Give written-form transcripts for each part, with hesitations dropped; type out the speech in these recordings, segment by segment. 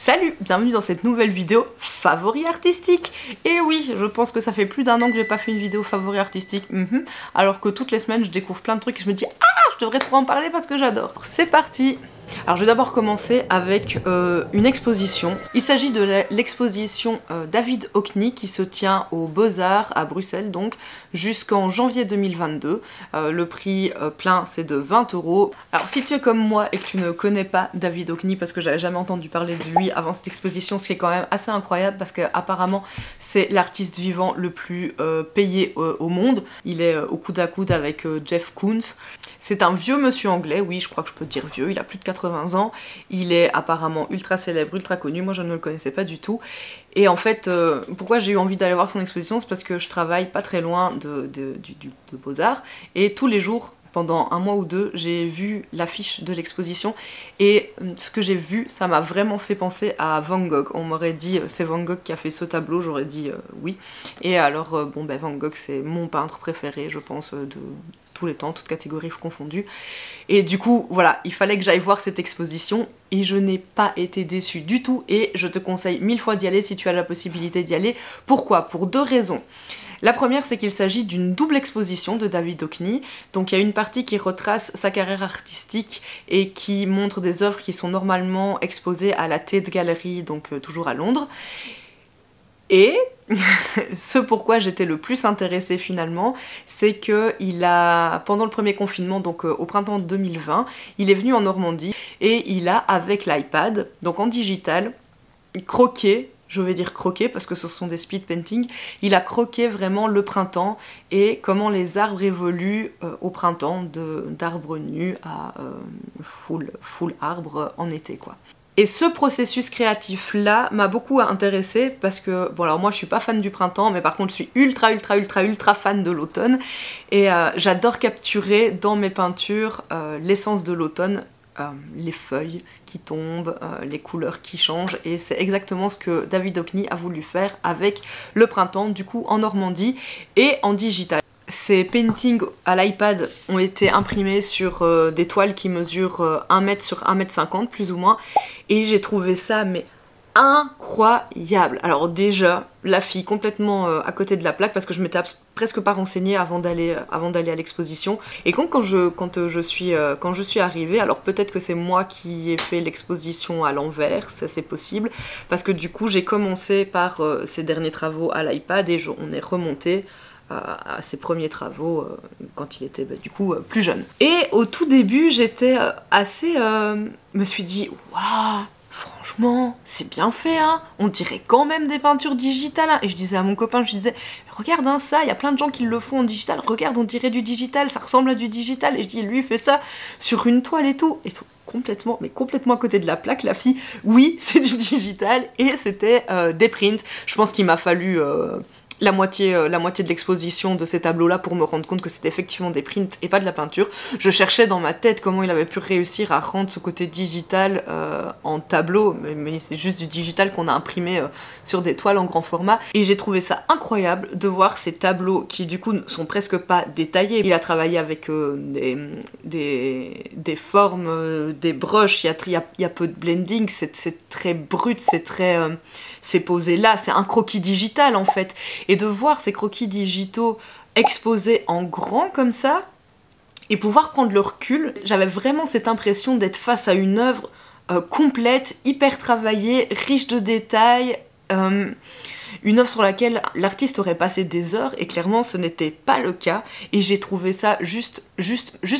Salut, bienvenue dans cette nouvelle vidéo favoris artistiques. Et oui, je pense que ça fait plus d'1 an que j'ai pas fait une vidéo favoris artistiques, alors que toutes les semaines je découvre plein de trucs et je me dis « Ah, je devrais trop en parler parce que j'adore ». C'est parti. Alors je vais d'abord commencer avec une exposition. Il s'agit de l'exposition David Hockney qui se tient aux Beaux-Arts à Bruxelles donc jusqu'en janvier 2022. Le prix plein c'est de 20 €. Alors si tu es comme moi et que tu ne connais pas David Hockney parce que j'avais jamais entendu parler de lui avant cette exposition, ce qui est quand même assez incroyable parce qu'apparemment c'est l'artiste vivant le plus payé au monde. Il est au coude à coude avec Jeff Koons. C'est un vieux monsieur anglais, oui je crois que je peux dire vieux, il a plus de 80 ans, il est apparemment ultra célèbre, ultra connu, moi je ne le connaissais pas du tout. Et en fait, pourquoi j'ai eu envie d'aller voir son exposition, c'est parce que je travaille pas très loin de Beaux-Arts, et tous les jours, pendant 1 mois ou 2, j'ai vu l'affiche de l'exposition, et ce que j'ai vu, ça m'a vraiment fait penser à Van Gogh. On m'aurait dit c'est Van Gogh qui a fait ce tableau, j'aurais dit oui. Et alors, bon ben Van Gogh c'est mon peintre préféré, je pense, de tous les temps, toutes catégories confondues. Et du coup, voilà, il fallait que j'aille voir cette exposition et je n'ai pas été déçue du tout et je te conseille 1000 fois d'y aller si tu as la possibilité d'y aller. Pourquoi? Pour 2 raisons. La première, c'est qu'il s'agit d'une double exposition de David Hockney. Donc il y a une partie qui retrace sa carrière artistique et qui montre des œuvres qui sont normalement exposées à la Tate Gallery, donc toujours à Londres. Et ce pourquoi j'étais le plus intéressée finalement, c'est que pendant le premier confinement, donc au printemps 2020, il est venu en Normandie et il a, avec l'iPad, donc en digital, croqué, je vais dire croqué parce que ce sont des speed paintings, il a croqué vraiment le printemps et comment les arbres évoluent au printemps, d'arbres nus à full arbre en été quoi. Et ce processus créatif là m'a beaucoup intéressée parce que, bon alors moi je suis pas fan du printemps mais par contre je suis ultra fan de l'automne et j'adore capturer dans mes peintures l'essence de l'automne, les feuilles qui tombent, les couleurs qui changent et c'est exactement ce que David Hockney a voulu faire avec le printemps du coup en Normandie et en digital. Ces paintings à l'iPad ont été imprimés sur des toiles qui mesurent 1 m sur 1,50 m plus ou moins et j'ai trouvé ça mais incroyable. Alors déjà, la fille complètement à côté de la plaque parce que je m'étais presque pas renseignée avant d'aller à l'exposition. Et quand je suis arrivée, alors peut-être que c'est moi qui ai fait l'exposition à l'envers, ça c'est possible, parce que du coup j'ai commencé par ces derniers travaux à l'iPad et on est remonté à ses premiers travaux quand il était du coup plus jeune. Et au tout début j'étais assez... me suis dit waouh, franchement c'est bien fait hein, on dirait quand même des peintures digitales hein. Et je disais à mon copain, je disais regarde hein, ça, il y a plein de gens qui le font en digital, regarde on dirait du digital, ça ressemble à du digital. Et je dis lui il fait ça sur une toile et tout complètement à côté de la plaque la fille. Oui c'est du digital et c'était des prints. Je pense qu'il m'a fallu la moitié de l'exposition de ces tableaux là pour me rendre compte que c'était effectivement des prints et pas de la peinture. Je cherchais dans ma tête comment il avait pu réussir à rendre ce côté digital en tableau, mais c'est juste du digital qu'on a imprimé sur des toiles en grand format et j'ai trouvé ça incroyable de voir ces tableaux qui du coup sont presque pas détaillés. Il a travaillé avec des formes, des brushes, il y a peu de blending, c'est très brut, c'est posé là, c'est un croquis digital en fait. Et de voir ces croquis digitaux exposés en grand comme ça, et pouvoir prendre le recul, j'avais vraiment cette impression d'être face à une œuvre complète, hyper travaillée, riche de détails, une œuvre sur laquelle l'artiste aurait passé des heures, et clairement ce n'était pas le cas, et j'ai trouvé ça juste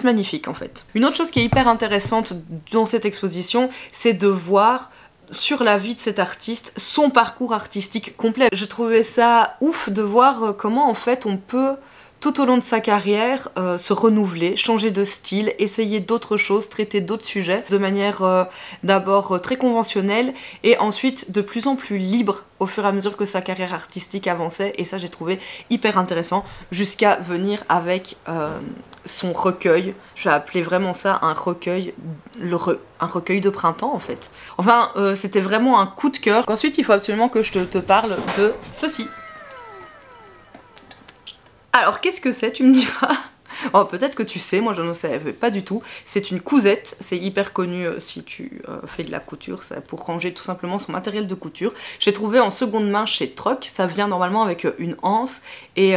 magnifique en fait. Une autre chose qui est hyper intéressante dans cette exposition, c'est de voir sur la vie de cet artiste, son parcours artistique complet. Je trouvais ça ouf de voir comment en fait on peut tout au long de sa carrière se renouveler, changer de style, essayer d'autres choses, traiter d'autres sujets de manière d'abord très conventionnelle et ensuite de plus en plus libre au fur et à mesure que sa carrière artistique avançait, et ça j'ai trouvé hyper intéressant jusqu'à venir avec son recueil. Je vais appeler vraiment ça un recueil, un recueil de printemps en fait. Enfin c'était vraiment un coup de cœur. Ensuite il faut absolument que je te parle de ceci. Alors qu'est-ce que c'est, tu me diras? Oh, peut-être que tu sais, moi je ne savais pas du tout. C'est une cousette, c'est hyper connu si tu fais de la couture, c'est pour ranger tout simplement son matériel de couture. J'ai trouvé en seconde main chez Troc, ça vient normalement avec une anse et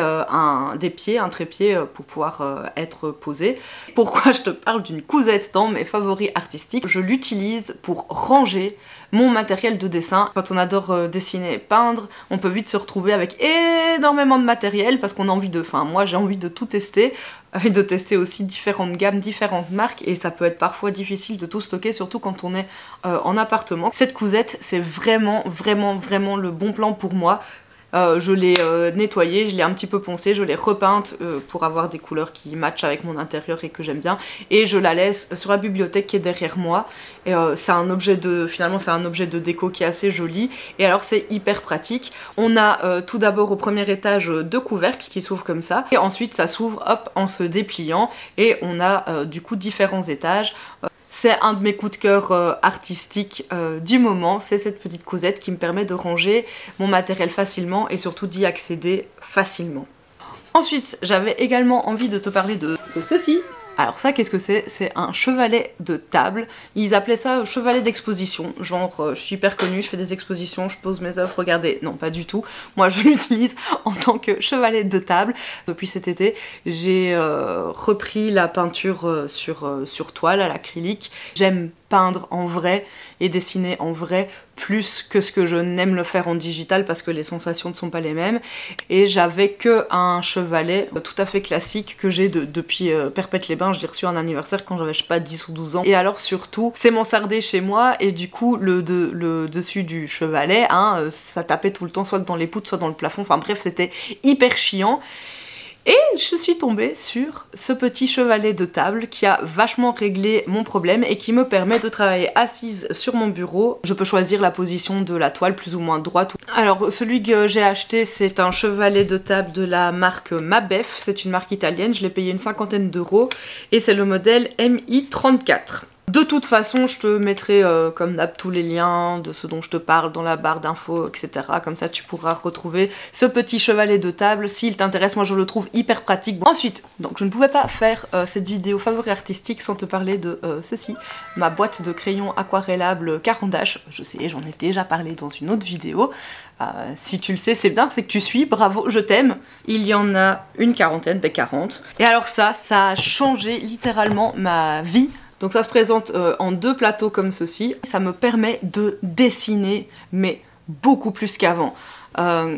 des pieds, un trépied pour pouvoir être posé. Pourquoi je te parle d'une cousette dans mes favoris artistiques? Je l'utilise pour ranger mon matériel de dessin. Quand on adore dessiner et peindre, on peut vite se retrouver avec énormément de matériel parce qu'on a envie de... Enfin, moi j'ai envie de tout tester et de tester aussi différentes gammes, différentes marques, et ça peut être parfois difficile de tout stocker, surtout quand on est en appartement. Cette cousette, c'est vraiment le bon plan pour moi. Je l'ai nettoyée, je l'ai un petit peu poncée, je l'ai repeinte pour avoir des couleurs qui matchent avec mon intérieur et que j'aime bien, et je la laisse sur la bibliothèque qui est derrière moi. Et c'est un objet de, finalement c'est un objet de déco qui est assez joli, et alors c'est hyper pratique. On a tout d'abord au premier étage deux couvercles qui s'ouvrent comme ça, et ensuite ça s'ouvre hop en se dépliant, et on a du coup différents étages. C'est un de mes coups de cœur artistiques du moment, c'est cette petite cousette qui me permet de ranger mon matériel facilement et surtout d'y accéder facilement. Ensuite, j'avais également envie de te parler de ceci. Alors ça, qu'est-ce que c'est? C'est un chevalet de table. Ils appelaient ça chevalet d'exposition. Genre, je suis hyper connue, je fais des expositions, je pose mes œuvres, regardez. Non, pas du tout. Moi, je l'utilise en tant que chevalet de table. Depuis cet été, j'ai repris la peinture sur toile à l'acrylique. J'aime peindre en vrai et dessiner en vrai plus que ce que je n'aime le faire en digital parce que les sensations ne sont pas les mêmes, et j'avais que un chevalet tout à fait classique que j'ai depuis Perpète-les-Bains. Je l'ai reçu en anniversaire quand j'avais je sais pas 10 ou 12 ans, et alors surtout c'est mansardé chez moi et du coup le dessus du chevalet hein, ça tapait tout le temps soit dans les poutres soit dans le plafond, enfin bref c'était hyper chiant. Et je suis tombée sur ce petit chevalet de table qui a vachement réglé mon problème et qui me permet de travailler assise sur mon bureau. Je peux choisir la position de la toile plus ou moins droite. Alors celui que j'ai acheté, c'est un chevalet de table de la marque Mabef, c'est une marque italienne, je l'ai payé une 50aine d'euros et c'est le modèle MI34. De toute façon, je te mettrai comme d'hab tous les liens de ce dont je te parle dans la barre d'infos, etc. Comme ça, tu pourras retrouver ce petit chevalet de table s'il t'intéresse. Moi, je le trouve hyper pratique. Bon, ensuite, donc je ne pouvais pas faire cette vidéo favori artistique sans te parler de ceci, ma boîte de crayons aquarellables Caran d'Ache. Je sais, j'en ai déjà parlé dans une autre vidéo. Si tu le sais, c'est bien, c'est que tu suis, bravo, je t'aime. Il y en a une quarantaine, ben 40. Et alors ça a changé littéralement ma vie. Donc ça se présente en deux plateaux comme ceci. Ça me permet de dessiner, mais beaucoup plus qu'avant.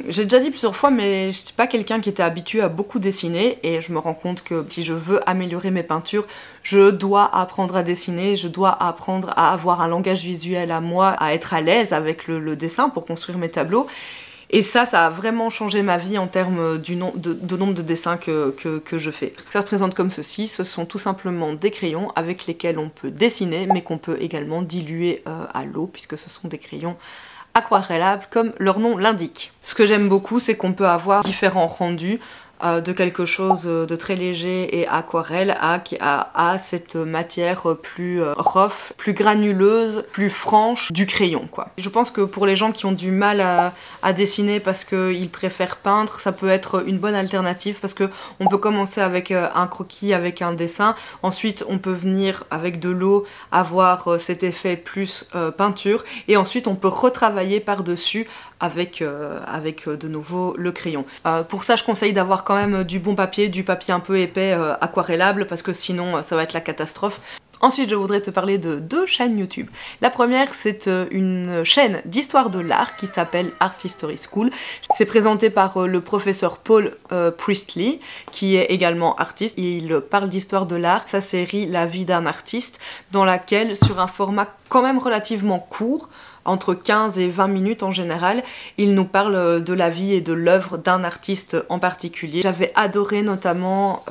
J'ai déjà dit plusieurs fois, mais je suis pas quelqu'un qui était habitué à beaucoup dessiner, et je me rends compte que si je veux améliorer mes peintures, je dois apprendre à dessiner, je dois apprendre à avoir un langage visuel à moi, à être à l'aise avec le dessin pour construire mes tableaux. Et ça a vraiment changé ma vie en termes de nombre de dessins que je fais. Ça se présente comme ceci, ce sont tout simplement des crayons avec lesquels on peut dessiner, mais qu'on peut également diluer à l'eau, puisque ce sont des crayons aquarellables comme leur nom l'indique. Ce que j'aime beaucoup, c'est qu'on peut avoir différents rendus, de quelque chose de très léger et aquarelle à cette matière plus rough, plus granuleuse, plus franche du crayon quoi. Je pense que pour les gens qui ont du mal à dessiner parce qu'ils préfèrent peindre, ça peut être une bonne alternative parce que on peut commencer avec un croquis, avec un dessin, ensuite on peut venir avec de l'eau avoir cet effet plus peinture, et ensuite on peut retravailler par-dessus avec de nouveau le crayon. Pour ça je conseille d'avoir quand même du bon papier, du papier un peu épais aquarellable, parce que sinon ça va être la catastrophe. Ensuite, je voudrais te parler de deux chaînes YouTube. La première, c'est une chaîne d'histoire de l'art qui s'appelle Art History School. C'est présenté par le professeur Paul Priestley, qui est également artiste. Il parle d'histoire de l'art, sa série La vie d'un artiste, dans laquelle, sur un format quand même relativement court, entre 15 et 20 minutes en général, il nous parle de la vie et de l'œuvre d'un artiste en particulier. J'avais adoré notamment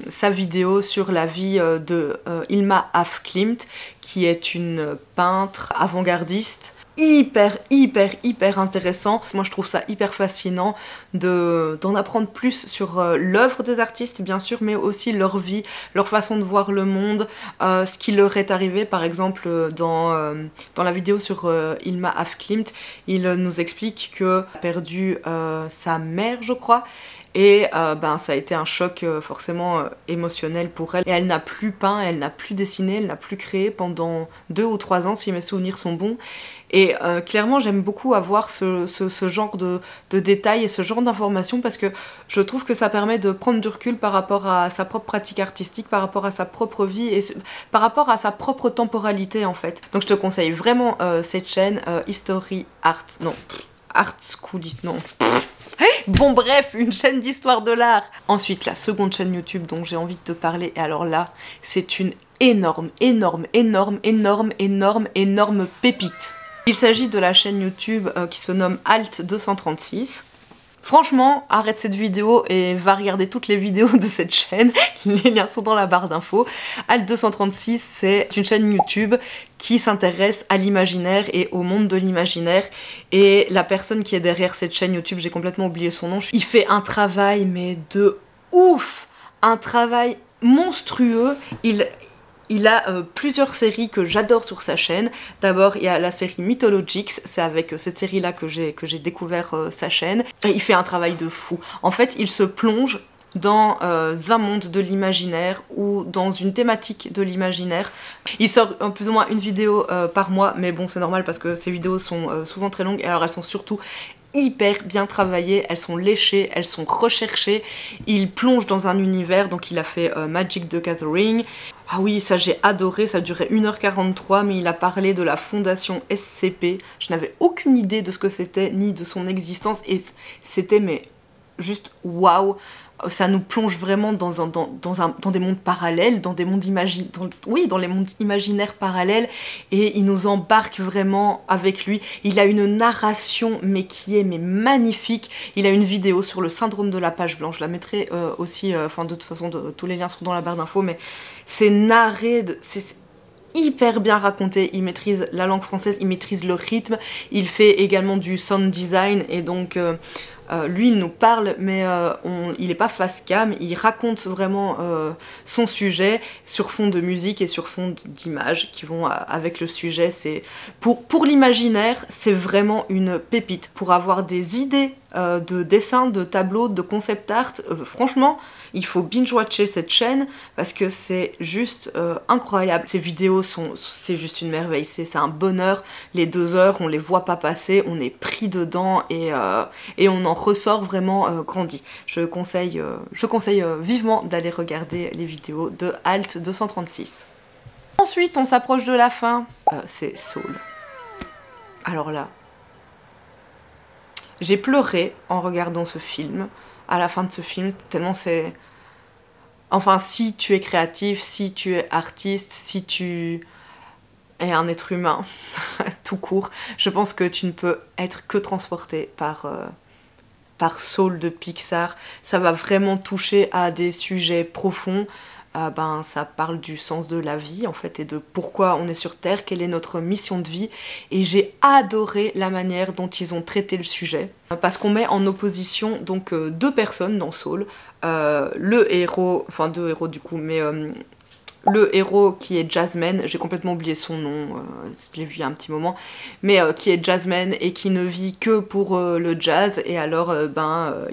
sa vidéo sur la vie de Hilma af Klint, qui est une peintre avant-gardiste hyper intéressant. Moi je trouve ça hyper fascinant d'en apprendre plus sur l'œuvre des artistes bien sûr, mais aussi leur vie, leur façon de voir le monde, ce qui leur est arrivé. Par exemple dans la vidéo sur Ilma Afklimt, il nous explique qu'il a perdu sa mère je crois, et ben, ça a été un choc forcément émotionnel pour elle. Et elle n'a plus peint, elle n'a plus dessiné, elle n'a plus créé pendant 2 ou 3 ans si mes souvenirs sont bons. Et clairement j'aime beaucoup avoir ce genre de détails et ce genre d'informations, parce que je trouve que ça permet de prendre du recul par rapport à sa propre pratique artistique, par rapport à sa propre vie et par rapport à sa propre temporalité en fait. Donc je te conseille vraiment cette chaîne History Art, non, Art School, non. Bon bref, une chaîne d'histoire de l'art. Ensuite, la seconde chaîne YouTube dont j'ai envie de te parler, et alors là, c'est une énorme pépite. Il s'agit de la chaîne YouTube qui se nomme Alt236. Franchement, arrête cette vidéo et va regarder toutes les vidéos de cette chaîne, les liens sont dans la barre d'infos. Alt236, c'est une chaîne YouTube qui s'intéresse à l'imaginaire et au monde de l'imaginaire. Et la personne qui est derrière cette chaîne YouTube, j'ai complètement oublié son nom, il fait un travail mais de ouf, un travail monstrueux. Il a plusieurs séries que j'adore sur sa chaîne. D'abord, il y a la série Mythologics, c'est avec cette série-là que j'ai découvert sa chaîne. Et il fait un travail de fou. En fait, il se plonge dans un monde de l'imaginaire ou dans une thématique de l'imaginaire. Il sort plus ou moins une vidéo par mois, mais bon, c'est normal parce que ces vidéos sont souvent très longues, et alors elles sont surtout hyper bien travaillées, elles sont léchées, elles sont recherchées. Il plonge dans un univers, donc il a fait Magic the Gathering. Ah oui, ça j'ai adoré, ça durait 1h43, mais il a parlé de la fondation SCP. Je n'avais aucune idée de ce que c'était, ni de son existence, et c'était mais juste waouh. Ça nous plonge vraiment dans des mondes parallèles, dans des mondes dans les mondes imaginaires parallèles, et il nous embarque vraiment avec lui. Il a une narration mais qui est magnifique. Il a une vidéo sur le syndrome de la page blanche, je la mettrai aussi, enfin de toute façon tous les liens seront dans la barre d'infos, mais c'est narré, c'est hyper bien raconté, il maîtrise la langue française, il maîtrise le rythme, il fait également du sound design, et donc lui il nous parle mais il n'est pas face cam, il raconte vraiment son sujet sur fond de musique et sur fond d'images qui vont avec le sujet. C'est pour l'imaginaire, c'est vraiment une pépite. Pour avoir des idées de dessins, de tableaux, de concept art, franchement il faut binge-watcher cette chaîne parce que c'est juste incroyable. Ces vidéos c'est juste une merveille, c'est un bonheur. Les 2 heures, on les voit pas passer, on est pris dedans et on en ressort vraiment grandi. Je conseille vivement d'aller regarder les vidéos de Alt236. Ensuite, on s'approche de la fin, c'est Soul. Alors là, j'ai pleuré en regardant ce film. À la fin de ce film, tellement c'est... Enfin, si tu es créatif, si tu es artiste, si tu es un être humain, tout court, je pense que tu ne peux être que transporté par Soul de Pixar. Ça va vraiment toucher à des sujets profonds. Ben, ça parle du sens de la vie en fait, et de pourquoi on est sur Terre, quelle est notre mission de vie, et j'ai adoré la manière dont ils ont traité le sujet, parce qu'on met en opposition donc 2 personnes dans Soul, le héros, enfin 2 héros du coup, mais le héros qui est Jasmine, j'ai complètement oublié son nom, je l'ai vu il y a un petit moment, mais qui est Jasmine et qui ne vit que pour le jazz, et alors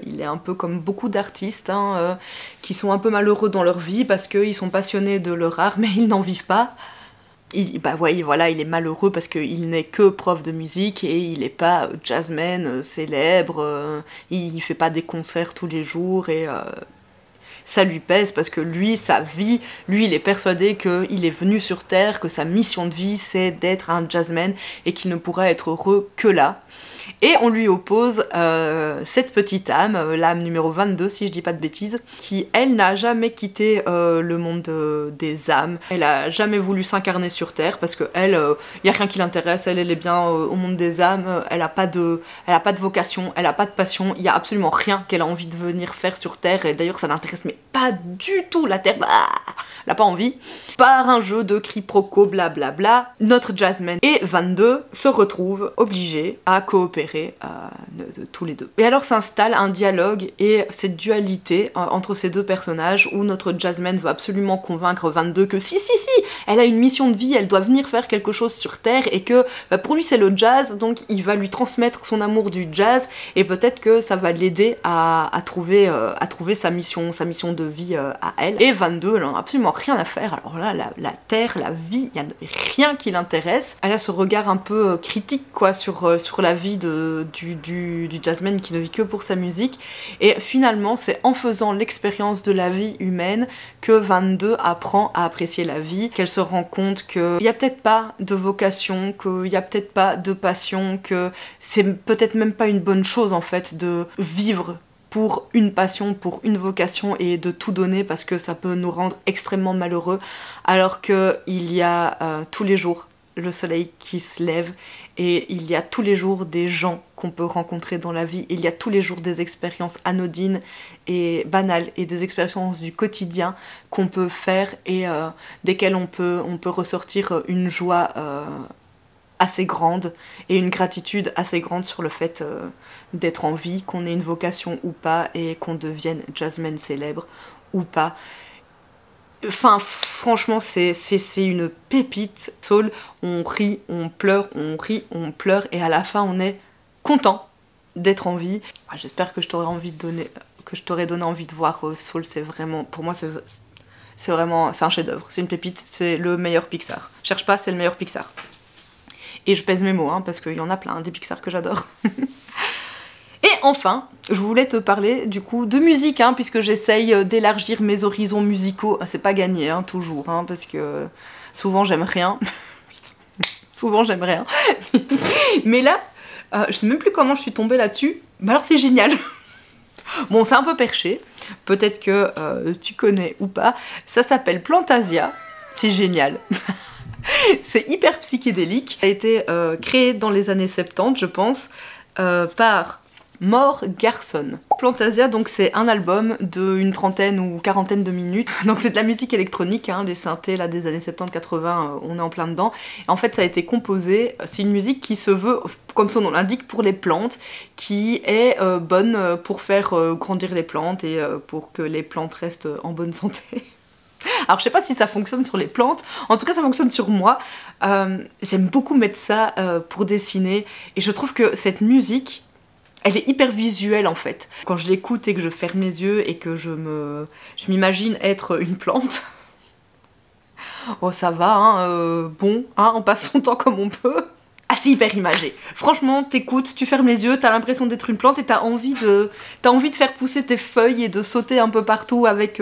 il est un peu comme beaucoup d'artistes hein, qui sont un peu malheureux dans leur vie parce qu'ils sont passionnés de leur art mais ils n'en vivent pas. Voilà, il est malheureux parce qu'il n'est que prof de musique et il n'est pas jazzman célèbre, il fait pas des concerts tous les jours, et ça lui pèse parce que lui, sa vie, lui il est persuadé qu'il est venu sur Terre, que sa mission de vie c'est d'être un jazzman et qu'il ne pourra être heureux que là. Et on lui oppose cette petite âme, l'âme numéro 22 si je dis pas de bêtises, qui elle n'a jamais quitté le monde des âmes. Elle a jamais voulu s'incarner sur Terre parce que elle, y a rien qui l'intéresse, elle est bien au monde des âmes, elle a pas de vocation, elle a pas de passion, il y a absolument rien qu'elle a envie de venir faire sur Terre, et d'ailleurs ça l'intéresse mais mais pas du tout, la terre, bah, elle a pas envie. Par un jeu de quiproquo, blablabla, notre Jasmine et 22 se retrouvent obligés à coopérer de tous les deux. Et alors s'installe un dialogue et cette dualité entre ces deux personnages où notre Jasmine veut absolument convaincre 22 que si, elle a une mission de vie, elle doit venir faire quelque chose sur Terre et que bah, pour lui c'est le jazz, donc il va lui transmettre son amour du jazz et peut-être que ça va l'aider à trouver sa mission de vie à elle. Et 22, elle en a absolument rien à faire, alors là, la Terre, la vie, il n'y a rien qui l'intéresse. Elle a ce regard un peu critique quoi sur la vie du jazzman qui ne vit que pour sa musique. Et finalement, c'est en faisant l'expérience de la vie humaine que 22 apprend à apprécier la vie, qu'elle se rend compte qu'il n'y a peut-être pas de vocation, qu'il n'y a peut-être pas de passion, que c'est peut-être même pas une bonne chose en fait de vivre pour une passion, pour une vocation et de tout donner parce que ça peut nous rendre extrêmement malheureux alors qu'il y a tous les jours le soleil qui se lève et il y a tous les jours des gens qu'on peut rencontrer dans la vie, il y a tous les jours des expériences anodines et banales et des expériences du quotidien qu'on peut faire et desquelles on peut ressortir une joie assez grande et une gratitude assez grande sur le fait d'être en vie, qu'on ait une vocation ou pas et qu'on devienne jazzman célèbre ou pas. Enfin, franchement, c'est une pépite. Soul, on rit, on pleure, on rit, on pleure et à la fin, on est content d'être en vie. J'espère que je t'aurais donné envie de voir Soul. C'est vraiment, pour moi, c'est un chef-d'œuvre. C'est une pépite. C'est le meilleur Pixar. Cherche pas, c'est le meilleur Pixar. Et je pèse mes mots, hein, parce qu'il y en a plein, des Pixar que j'adore. Et enfin, je voulais te parler du coup de musique, hein, puisque j'essaye d'élargir mes horizons musicaux. C'est pas gagné, hein, toujours, hein, parce que souvent j'aime rien. Souvent j'aime rien. Mais là, je sais même plus comment je suis tombée là-dessus. Mais alors c'est génial. Bon, c'est un peu perché. Peut-être que tu connais ou pas. Ça s'appelle Plantasia. C'est génial. C'est hyper psychédélique. Ça a été créé dans les années 70, je pense, par More Garson. Plantasia, donc c'est un album d'une trentaine ou quarantaine de minutes. Donc c'est de la musique électronique, hein, les synthés là, des années 70-80, on est en plein dedans. Et en fait ça a été composé, c'est une musique qui se veut, comme son nom l'indique, pour les plantes, qui est bonne pour faire grandir les plantes et pour que les plantes restent en bonne santé. Alors je sais pas si ça fonctionne sur les plantes, en tout cas ça fonctionne sur moi. J'aime beaucoup mettre ça pour dessiner et je trouve que cette musique, elle est hyper visuelle en fait. Quand je l'écoute et que je ferme les yeux et que je m'imagine être une plante, oh ça va, hein, bon, hein, on passe son temps comme on peut. Ah c'est hyper imagé. Franchement, t'écoutes, tu fermes les yeux, t'as l'impression d'être une plante et t'as envie de faire pousser tes feuilles et de sauter un peu partout avec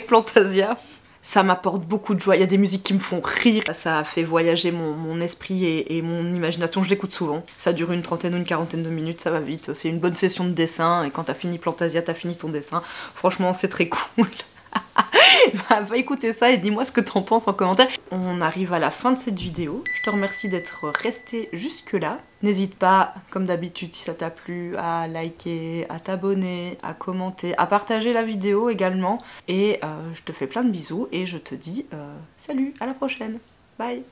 Plantasia. Ça m'apporte beaucoup de joie, il y a des musiques qui me font rire, ça fait voyager mon esprit et mon imagination, je l'écoute souvent. Ça dure une trentaine ou une quarantaine de minutes, ça va vite, c'est une bonne session de dessin et quand t'as fini Plantasia, t'as fini ton dessin. Franchement, c'est très cool. Bah, va écouter ça et dis-moi ce que t'en penses en commentaire. On arrive à la fin de cette vidéo. Je te remercie d'être resté jusque là. N'hésite pas, comme d'habitude, si ça t'a plu, à liker, à t'abonner, à commenter, à partager la vidéo également. Et je te fais plein de bisous et je te dis salut, à la prochaine. Bye.